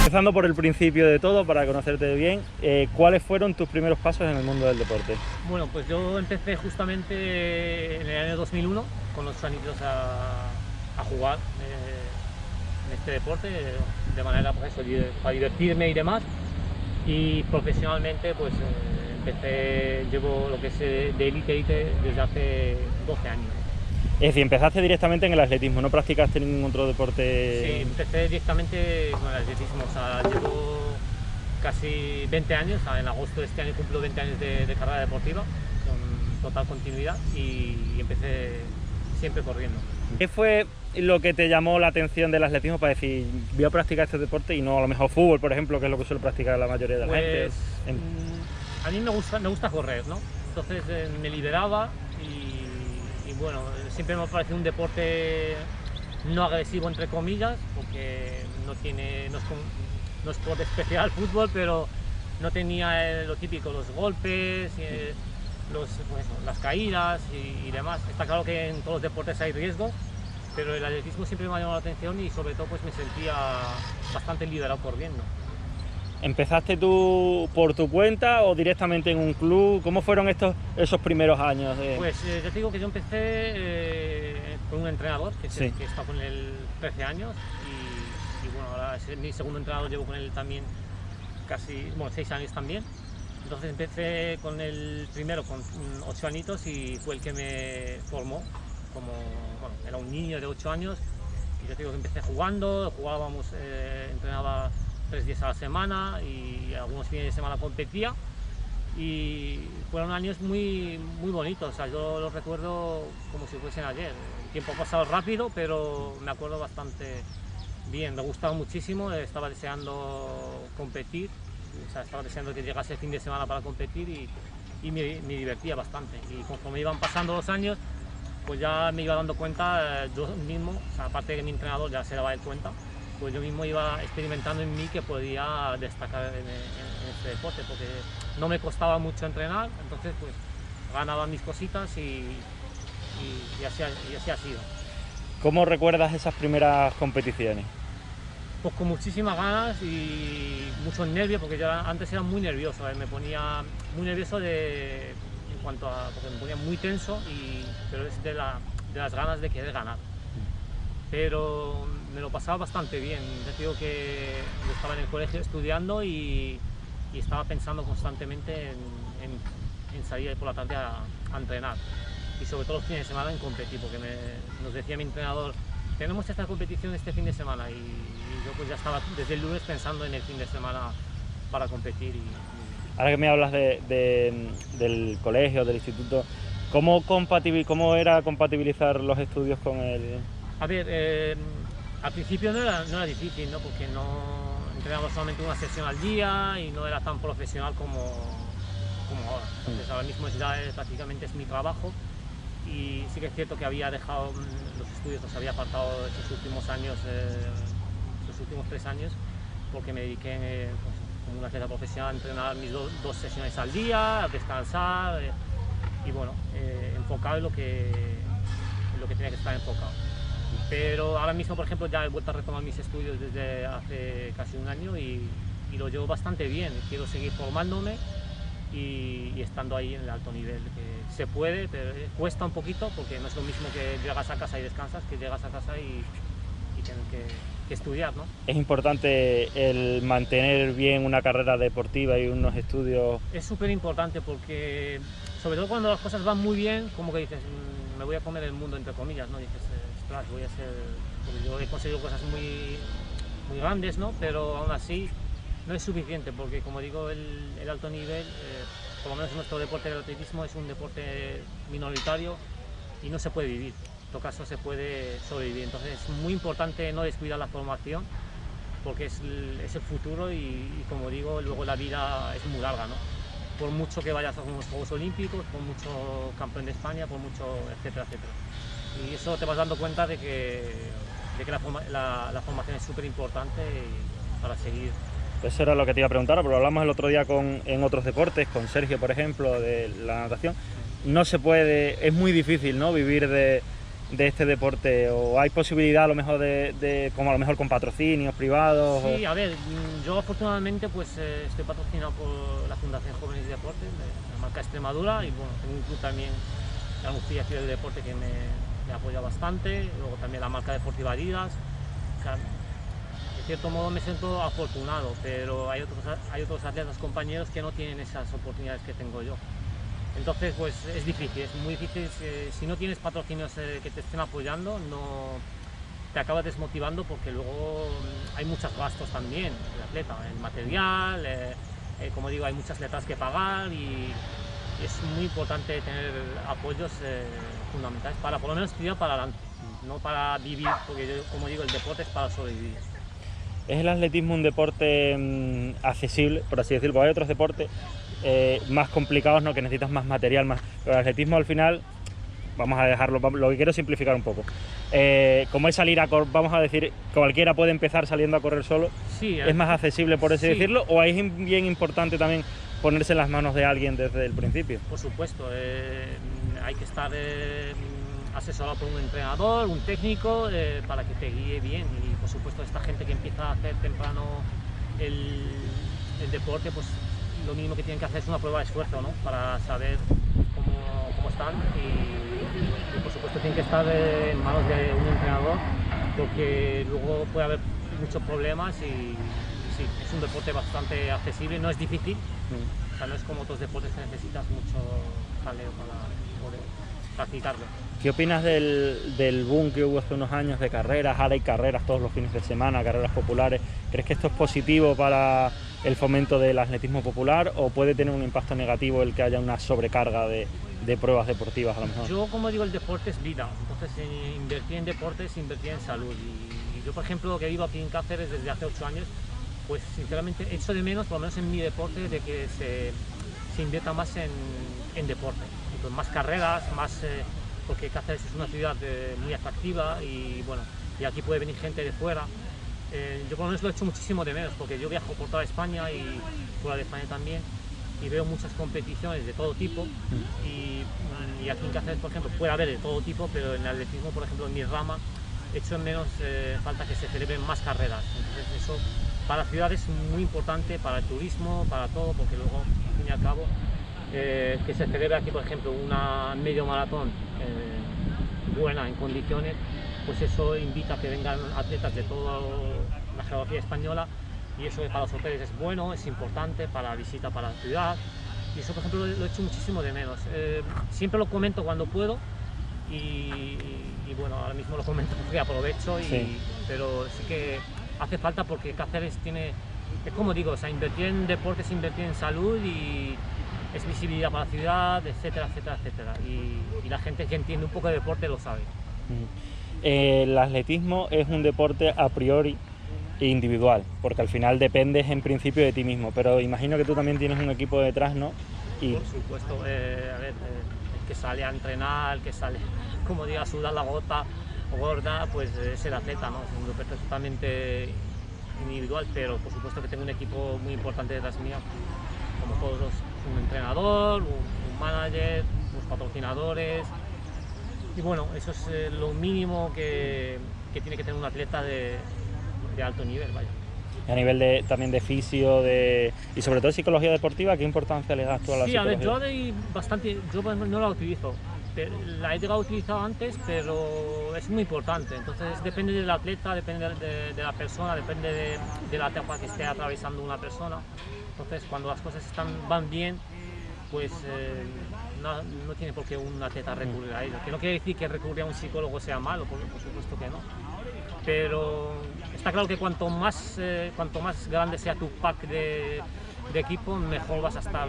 Empezando por el principio de todo, para conocerte bien, ¿cuáles fueron tus primeros pasos en el mundo del deporte? Bueno, pues yo empecé justamente en el año 2001 con los añitos a jugar en este deporte de manera pues eso, para divertirme y demás. Y profesionalmente pues llevo lo que es de élite desde hace 12 años. Es decir, empezaste directamente en el atletismo, ¿no practicaste ningún otro deporte? Sí, empecé directamente con el atletismo, o sea, llevo casi 20 años, en agosto de este año cumplo 20 años de carrera deportiva, con total continuidad, y empecé siempre corriendo. ¿Qué fue lo que te llamó la atención del atletismo para decir, voy a practicar este deporte y no a lo mejor fútbol, por ejemplo, que es lo que suele practicar la mayoría de la gente? A mí me gusta correr, ¿no? Entonces me liberaba y bueno, siempre me ha parecido un deporte no agresivo, entre comillas, porque no es por especial fútbol, pero no tenía lo típico, los golpes, las caídas y demás. Está claro que en todos los deportes hay riesgos, pero el atletismo siempre me ha llamado la atención y sobre todo pues me sentía bastante liberado corriendo. ¿Empezaste tú por tu cuenta o directamente en un club? ¿Cómo fueron esos primeros años? Pues yo te digo que yo empecé con un entrenador que está con él 13 años y bueno, ahora es mi segundo entrenador, llevo con él también casi 6 años también. Entonces empecé con el primero con 8 añitos y fue el que me formó, era un niño de 8 años y yo te digo que empecé jugábamos, entrenaba 3 días a la semana y algunos fines de semana competía y fueron años muy, muy bonitos, o sea, yo los recuerdo como si fuesen ayer. El tiempo ha pasado rápido, pero me acuerdo bastante bien, me gustaba muchísimo, estaba deseando competir, o sea, estaba deseando que llegase el fin de semana para competir y me divertía bastante. Y conforme iban pasando los años, pues ya me iba dando cuenta yo mismo, o sea, aparte de que mi entrenador ya se daba el cuenta, pues yo mismo iba experimentando en mí que podía destacar en este deporte, porque no me costaba mucho entrenar, entonces pues ganaba mis cositas y así ha sido. ¿Cómo recuerdas esas primeras competiciones? Pues con muchísimas ganas y muchos nervios, porque yo antes era muy nervioso, me ponía muy nervioso porque me ponía muy tenso, pero es de las ganas de querer ganar. Pero me lo pasaba bastante bien, ya te digo que yo estaba en el colegio estudiando y estaba pensando constantemente en salir por la tarde a entrenar y sobre todo los fines de semana en competir, porque nos decía mi entrenador, tenemos esta competición este fin de semana y yo pues ya estaba desde el lunes pensando en el fin de semana para competir. Ahora que me hablas del colegio, del instituto, ¿cómo era compatibilizar los estudios con el...? A ver, al principio no era difícil, ¿no? Porque no entrenaba solamente una sesión al día y no era tan profesional como ahora. Entonces ahora mismo prácticamente es mi trabajo y sí que es cierto que había dejado los estudios, los había apartado estos últimos años, estos últimos 3 años, porque me dediqué como una atleta profesional a entrenar mis dos sesiones al día, a descansar y bueno, enfocado en lo que tenía que estar enfocado. Pero ahora mismo, por ejemplo, ya he vuelto a retomar mis estudios desde hace casi un año y lo llevo bastante bien. Quiero seguir formándome y estando ahí en el alto nivel, que se puede, pero cuesta un poquito porque no es lo mismo que llegas a casa y descansas, que llegas a casa y tienes que estudiar, ¿no? Es importante el mantener bien una carrera deportiva y unos estudios. Es súper importante porque, sobre todo cuando las cosas van muy bien, como que dices, me voy a comer el mundo, entre comillas, ¿no? Dices, ostras, porque yo he conseguido cosas muy, muy grandes, ¿no? Pero aún así no es suficiente porque, como digo, el alto nivel, por lo menos en nuestro deporte del atletismo, es un deporte minoritario y no se puede vivir. En todo caso se puede sobrevivir, entonces es muy importante no descuidar la formación porque es el futuro y como digo, luego la vida es muy larga, ¿no? Por mucho que vayas a unos Juegos Olímpicos, por mucho campeón de España, por mucho etcétera, etcétera. Y eso te vas dando cuenta de que la formación es súper importante para seguir. Eso era lo que te iba a preguntar, porque hablamos el otro día en otros deportes, con Sergio, por ejemplo, de la natación. No se puede, es muy difícil, ¿no? Vivir de este deporte? ¿O hay posibilidad a lo mejor como a lo mejor con patrocinios privados? Sí, a ver, yo afortunadamente pues estoy patrocinado por la Fundación Jóvenes y Deportes, de la marca Extremadura, y bueno, tengo un club también, la Murcia aquí del deporte, que me apoya bastante, luego también la marca deportiva Adidas. O sea, de cierto modo me siento afortunado, pero hay otros atletas, compañeros, que no tienen esas oportunidades que tengo yo. Entonces pues es difícil, es muy difícil. Si no tienes patrocinios que te estén apoyando, no te acabas desmotivando, porque luego hay muchos gastos también el atleta, el material, como digo, hay muchas letras que pagar, y es muy importante tener apoyos fundamentales para por lo menos tirar para adelante, no para vivir, porque yo, como digo, el deporte es para sobrevivir. ¿Es el atletismo un deporte accesible, por así decirlo? Porque hay otros deportes más complicados, ¿no?, que necesitas más material, pero el atletismo al final, vamos a dejarlo, lo que quiero es simplificar un poco. Como es salir vamos a decir, cualquiera puede empezar saliendo a correr solo, sí, ¿es más accesible, por así sí. decirlo? ¿O es bien importante también ponerse en las manos de alguien desde el principio? Por supuesto, hay que estar asesorado por un entrenador, un técnico, para que te guíe bien, y por supuesto esta gente que empieza a hacer temprano el deporte, pues lo mínimo que tienen que hacer es una prueba de esfuerzo, ¿no?, para saber cómo están, y por supuesto tienen que estar en manos de un entrenador, porque luego puede haber muchos problemas, y sí, es un deporte bastante accesible, no es difícil. O sea, no es como otros deportes que necesitas mucho jaleo para poder practicarlo. ¿Qué opinas del boom que hubo hace unos años de carreras? Ahora hay carreras todos los fines de semana, carreras populares. ¿Crees que esto es positivo para el fomento del atletismo popular, o puede tener un impacto negativo el que haya una sobrecarga de pruebas deportivas a lo mejor? Yo, como digo, el deporte es vida, entonces invertir en deportes, invertir en salud. Y yo, por ejemplo, que vivo aquí en Cáceres desde hace 8 años, pues sinceramente echo de menos, por lo menos en mi deporte, de que se invierta más en deporte. Entonces, más carreras, más, porque Cáceres es una ciudad muy atractiva, y bueno, y aquí puede venir gente de fuera. Yo por lo menos lo echo muchísimo de menos, porque yo viajo por toda España y fuera de España también, y veo muchas competiciones de todo tipo, y aquí en Cáceres, por ejemplo, puede haber de todo tipo, pero en el atletismo, por ejemplo, en mi rama, echo en menos falta que se celebren más carreras. Entonces eso para la ciudad es muy importante, para el turismo, para todo, porque luego, al fin y al cabo, que se celebre aquí, por ejemplo, una medio maratón buena, en condiciones, pues eso invita a que vengan atletas de toda la geografía española, y eso para los hoteles es bueno, es importante para la visita para la ciudad, y eso, por ejemplo, lo echo muchísimo de menos. Siempre lo comento cuando puedo, y bueno, ahora mismo lo comento porque aprovecho, Sí. pero sí que hace falta, porque Cáceres tiene, es como digo, o sea, invertir en deportes, invertir en salud, y es visibilidad para la ciudad, etcétera, etcétera, etcétera. Y la gente que entiende un poco de deporte lo sabe. El atletismo es un deporte a priori individual, porque al final dependes en principio de ti mismo, pero imagino que tú también tienes un equipo detrás, ¿no? Por supuesto, a ver, el que sale a entrenar, el que sale, como diga, a sudar la gota gorda, pues es el atleta, ¿no? Es un deporte totalmente individual, pero por supuesto que tengo un equipo muy importante detrás mío, como todos un entrenador, un manager, unos patrocinadores, y bueno, eso es lo mínimo que tiene que tener un atleta de alto nivel, vaya. A nivel también de fisio, y sobre todo psicología deportiva, ¿qué importancia le das tú a la psicología? Sí, a ver, yo doy bastante, yo no la utilizo, la he llegado a utilizar antes, pero es muy importante. Entonces depende del atleta, depende de la persona, depende de la etapa que esté atravesando una persona. Entonces cuando las cosas van bien, pues no tiene por qué un atleta recurrir a ello. Que no quiere decir que recurrir a un psicólogo sea malo, por supuesto que no. Pero está claro que cuanto más grande sea tu pack de equipo, mejor vas a estar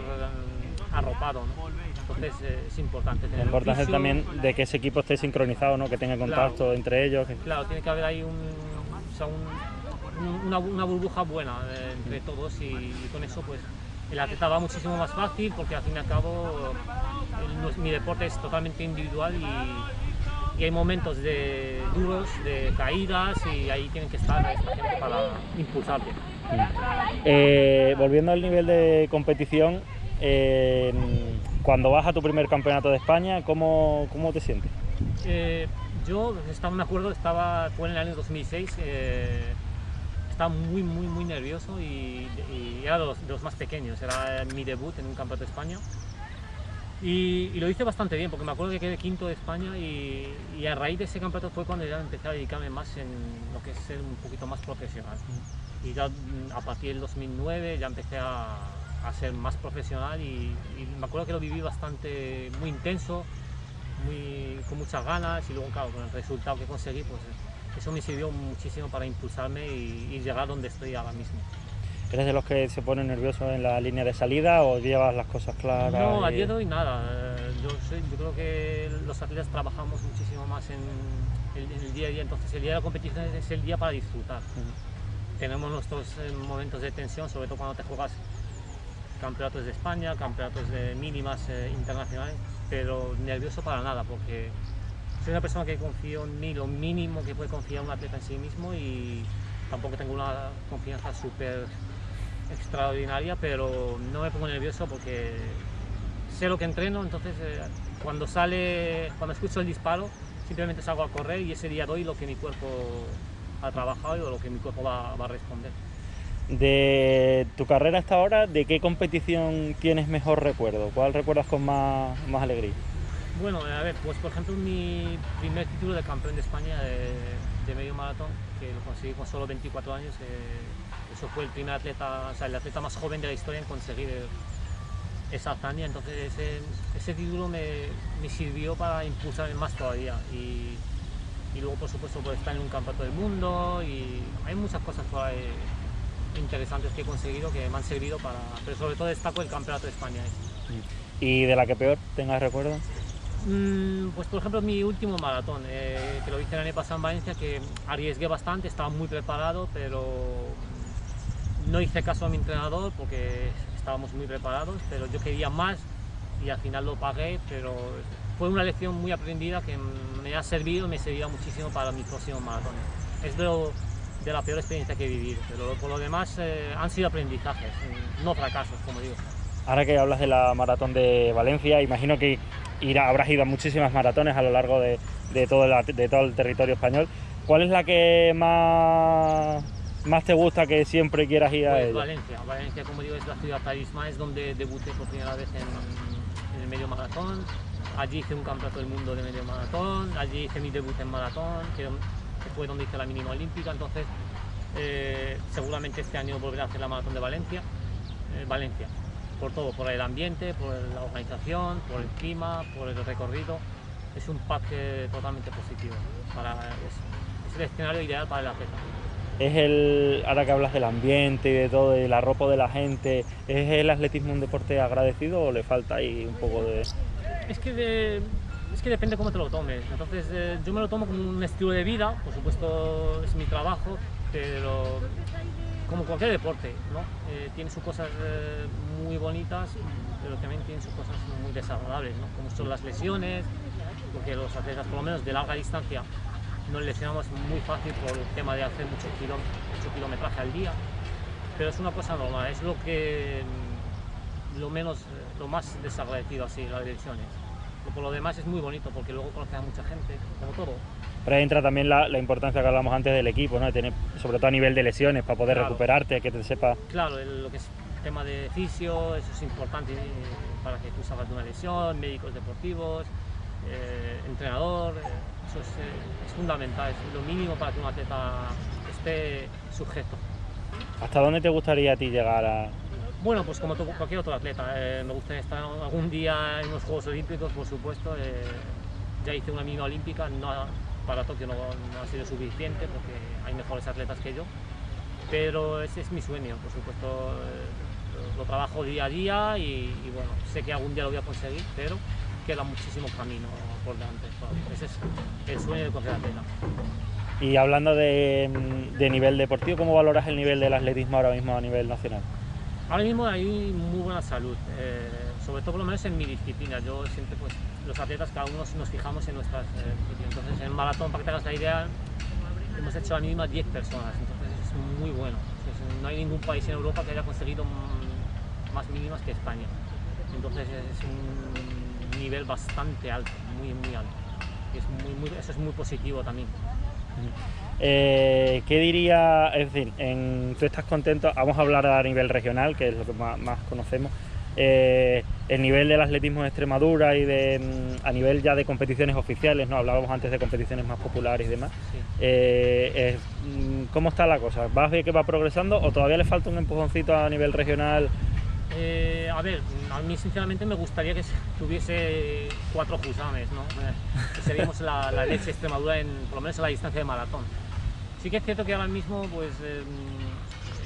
arropado, ¿no? Entonces es importante tener la importancia fisio, también de que ese equipo esté sincronizado, ¿no? Que tenga contacto, claro, entre ellos. Claro, tiene que haber ahí una burbuja buena entre todos, y con eso pues el atleta va muchísimo más fácil, porque al fin y al cabo mi deporte es totalmente individual, y hay momentos duros, de caídas, y ahí tienen que estar esta gente para impulsarte. Volviendo al nivel de competición, cuando vas a tu primer campeonato de España, ¿cómo te sientes? Yo me acuerdo, fue en el año 2006, estaba muy nervioso y era de los más pequeños, era mi debut en un campeonato de España. Y lo hice bastante bien, porque me acuerdo que quedé quinto de España y a raíz de ese campeonato fue cuando ya empecé a dedicarme más en lo que es ser un poquito más profesional. Y ya a partir del 2009 ya empecé a ser más profesional y me acuerdo que lo viví bastante, muy intenso, con muchas ganas, y luego claro, con el resultado que conseguí, pues eso me sirvió muchísimo para impulsarme y llegar donde estoy ahora mismo. ¿Eres de los que se ponen nerviosos en la línea de salida o llevas las cosas claras? No, a día de hoy nada. Yo creo que los atletas trabajamos muchísimo más en el día a día, entonces el día de la competición es el día para disfrutar. Tenemos nuestros momentos de tensión, sobre todo cuando te juegas campeonatos de España, campeonatos de mínimas internacionales, pero nervioso para nada, porque soy una persona que confío en mí lo mínimo que puede confiar un atleta en sí mismo, y tampoco tengo una confianza súper extraordinaria, pero no me pongo nervioso porque sé lo que entreno. Entonces cuando escucho el disparo simplemente salgo a correr y ese día doy lo que mi cuerpo ha trabajado y lo que mi cuerpo va a responder. De tu carrera hasta ahora, ¿de qué competición tienes mejor recuerdo? ¿Cuál recuerdas con más alegría? Bueno, a ver, pues por ejemplo mi primer título de campeón de España de medio maratón, que lo conseguí con solo 24 años, eso fue el primer atleta, o sea, el atleta más joven de la historia en conseguir esa hazaña. Entonces ese título me sirvió para impulsarme más todavía, y luego por supuesto por estar en un campeonato del mundo, y hay muchas cosas por ahí interesantes que he conseguido que me han servido pero sobre todo destaco el campeonato de España. ¿Y de la que peor tengas recuerdo? Pues por ejemplo mi último maratón, que lo hice el año pasado en Valencia, que arriesgué bastante, estaba muy preparado, pero no hice caso a mi entrenador porque estábamos muy preparados, pero yo quería más y al final lo pagué, pero fue una lección muy aprendida que me ha servido y me servirá muchísimo para mis próximos maratones. Es de la peor experiencia que he vivido, pero por lo demás han sido aprendizajes, no fracasos, como digo. Ahora que hablas de la maratón de Valencia, imagino que habrás ido a muchísimas maratones a lo largo de todo el territorio español. ¿Cuál es la que más te gusta, que siempre quieras ir a Pues ella? Valencia, como digo, es la ciudad talismán, es donde debuté por primera vez en el medio maratón. Allí hice un campeonato del mundo de medio maratón, allí hice mi debut en maratón, que fue donde hice la mínima olímpica. Entonces seguramente este año volveré a hacer la maratón de Valencia, por todo, por el ambiente, por la organización, por el clima, por el recorrido. Es un pack totalmente positivo, es el escenario ideal para el atleta. Ahora que hablas del ambiente y de todo, y la ropa de la gente, ¿es el atletismo un deporte agradecido o le falta ahí un poco de...? Es que depende cómo te lo tomes. Entonces yo me lo tomo como un estilo de vida, por supuesto es mi trabajo, pero como cualquier deporte, ¿no? Tiene sus cosas muy bonitas, pero también tiene sus cosas muy desagradables, ¿no? Como son las lesiones, porque los atletas, por lo menos de larga distancia, nos lesionamos muy fácil por el tema de hacer mucho kilometraje al día, pero es una cosa normal, es lo más desagradecido así, las lesiones. Pero por lo demás es muy bonito porque luego conoces a mucha gente, como todo. Pero ahí entra también la importancia que hablamos antes del equipo, ¿no? De tener, sobre todo a nivel de lesiones, para poder recuperarte, que te sepa... Claro, lo que es tema de fisio, eso es importante para que tú salgas de una lesión, médicos deportivos, entrenador, eso es fundamental, es lo mínimo para que un atleta esté sujeto. ¿Hasta dónde te gustaría a ti llegar a...? Bueno, pues como cualquier otro atleta, me gustaría estar algún día en los Juegos Olímpicos, por supuesto. Ya hice una mínima olímpica, para Tokio no ha sido suficiente porque hay mejores atletas que yo, pero ese es mi sueño, por supuesto. Lo trabajo día a día y bueno, sé que algún día lo voy a conseguir, pero queda muchísimo camino por delante. Ese es el sueño de cualquier atleta. Y hablando de nivel deportivo, ¿cómo valoras el nivel del atletismo ahora mismo a nivel nacional? Ahora mismo hay muy buena salud, sobre todo por lo menos en mi disciplina. Yo siempre, pues, los atletas, cada uno nos fijamos en nuestras disciplinas. Entonces, en maratón, para que te hagas la idea, hemos hecho la mínima 10 personas, entonces es muy bueno. Entonces, no hay ningún país en Europa que haya conseguido más mínimas que España. Entonces, es un nivel bastante alto, muy alto. Y eso es muy positivo también. ¿Qué diría, es decir, tú estás contento, vamos a hablar a nivel regional, que es lo que más conocemos, el nivel del atletismo de Extremadura y a nivel ya de competiciones oficiales, ¿no? Hablábamos antes de competiciones más populares y demás. Sí. ¿Cómo está la cosa? ¿Vas bien que va progresando o todavía le falta un empujoncito a nivel regional? A ver, a mí sinceramente me gustaría que tuviese 4 Jusames, ¿no? Que seríamos la leche Extremadura, por lo menos en la distancia de maratón. Sí que es cierto que ahora mismo pues,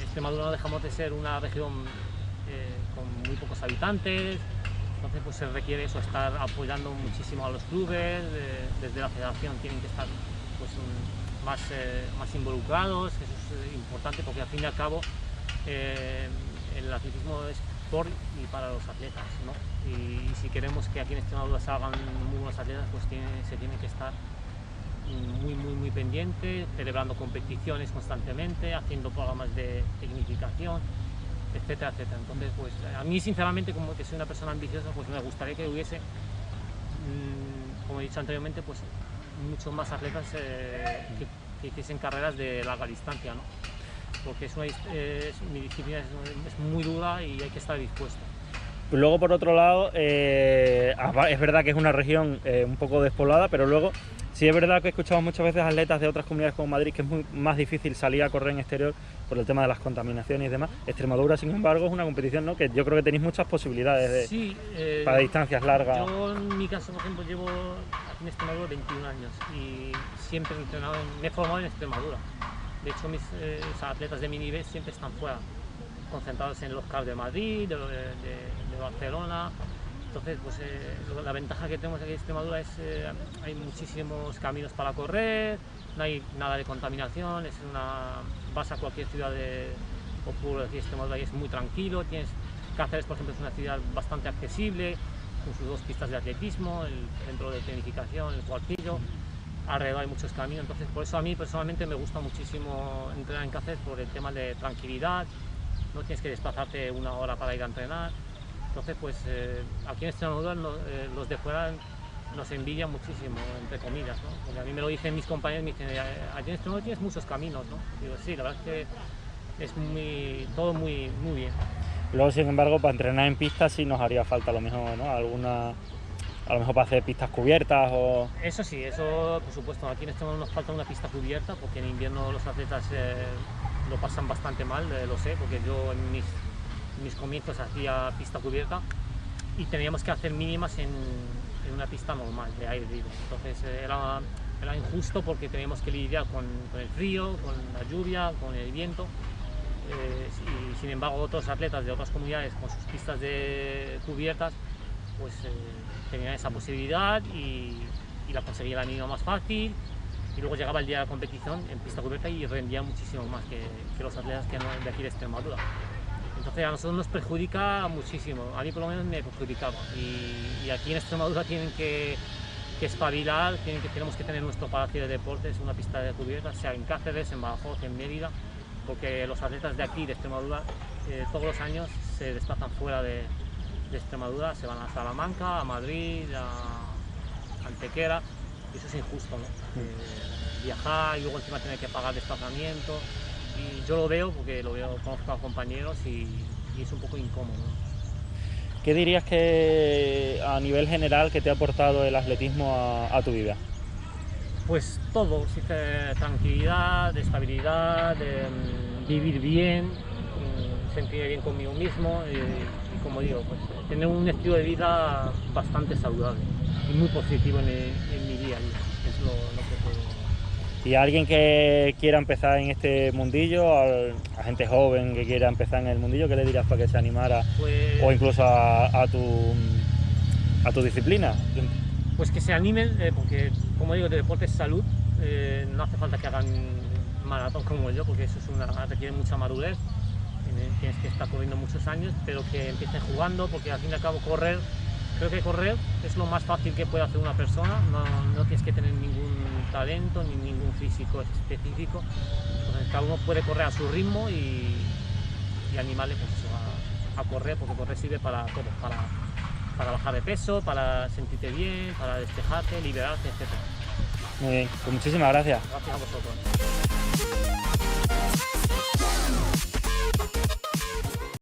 Extremadura no dejamos de ser una región con muy pocos habitantes, entonces pues se requiere eso, estar apoyando muchísimo a los clubes, desde la federación tienen que estar pues, más involucrados, eso es importante porque al fin y al cabo el atletismo es por y para los atletas, ¿no? Y si queremos que aquí en Extremadura salgan muy buenos atletas, pues se tiene que estar muy pendiente, celebrando competiciones constantemente, haciendo programas de tecnificación, etcétera. Entonces, pues a mí sinceramente, como que soy una persona ambiciosa, pues me gustaría que hubiese, como he dicho anteriormente, pues muchos más atletas que hiciesen carreras de larga distancia, ¿no? Porque mi disciplina es muy dura y hay que estar dispuesto. Luego, por otro lado, es verdad que es una región un poco despoblada, pero luego sí es verdad que escuchamos muchas veces atletas de otras comunidades como Madrid que es más difícil salir a correr en exterior por el tema de las contaminaciones y demás. Extremadura, sin embargo, es una competición, ¿no?, que yo creo que tenéis muchas posibilidades para distancias largas. Yo en mi caso, por ejemplo, llevo aquí en Extremadura 21 años y siempre me he formado en Extremadura. De hecho, mis atletas de mi nivel siempre están fuera, concentrados en los CAR de Madrid, de Barcelona. Entonces, pues la ventaja que tenemos aquí en Extremadura es hay muchísimos caminos para correr, no hay nada de contaminación, vas a cualquier ciudad o pueblo de aquí de Extremadura y es muy tranquilo. Cáceres, por ejemplo, es una ciudad bastante accesible, con sus 2 pistas de atletismo, el centro de tecnificación, el cuartillo. Alrededor hay muchos caminos, entonces por eso a mí personalmente me gusta muchísimo entrenar en Cáceres por el tema de tranquilidad, no tienes que desplazarte 1 hora para ir a entrenar. Entonces pues aquí en Extremadura los de fuera nos envidian muchísimo, entre comillas, ¿no? Porque a mí me lo dicen mis compañeros, me dicen, aquí en Extremadura tienes muchos caminos, ¿no? Digo, sí, la verdad es que es todo muy bien. Luego, sin embargo, para entrenar en pistas sí nos haría falta a lo mejor, ¿no? A lo mejor para hacer pistas cubiertas o... Eso sí, eso por supuesto. Aquí en este momento nos falta una pista cubierta porque en invierno los atletas lo pasan bastante mal, lo sé, porque yo en mis comienzos hacía pista cubierta y teníamos que hacer mínimas en una pista normal, de aire libre. Entonces era injusto porque teníamos que lidiar con el frío, con la lluvia, con el viento. Y sin embargo otros atletas de otras comunidades con sus pistas cubiertas pues tenían esa posibilidad y la conseguía la mínima más fácil, y luego llegaba el día de la competición en pista cubierta y rendía muchísimo más que los atletas que no de aquí de Extremadura. Entonces a nosotros nos perjudica muchísimo, a mí por lo menos me perjudicaba, y aquí en Extremadura tienen que espabilar, tenemos que tener nuestro palacio de deportes, una pista de cubierta, sea en Cáceres, en Badajoz, en Mérida, porque los atletas de aquí de Extremadura todos los años se desplazan fuera de Extremadura, se van a Salamanca, a Madrid, a Antequera, y eso es injusto, ¿no? Viajar y luego encima tener que pagar desplazamiento, y yo lo veo porque conozco a compañeros y es un poco incómodo, ¿no? ¿Qué dirías que a nivel general que te ha aportado el atletismo a tu vida? Pues todo, tranquilidad, estabilidad, vivir bien, sentirme bien conmigo mismo y como digo, pues tener un estilo de vida bastante saludable y muy positivo en mi día a día, es lo que puedo. Y a alguien que quiera empezar en este mundillo, a gente joven que quiera empezar en el mundillo, ¿qué le dirías para que se animara? Pues, o incluso a tu disciplina? Pues que se animen, porque como digo, el deporte es salud, no hace falta que hagan maratón como yo, porque eso requiere mucha madurez, tienes que estar corriendo muchos años, pero que empiecen jugando, porque al fin y al cabo creo que correr es lo más fácil que puede hacer una persona, no tienes que tener ningún talento ni ningún físico específico, entonces cada uno puede correr a su ritmo y animarle pues eso, a correr, porque correr sirve para todo, para bajar de peso, para sentirte bien, para despejarte, liberarte, etc. Muy bien, pues muchísimas gracias. Gracias a vosotros.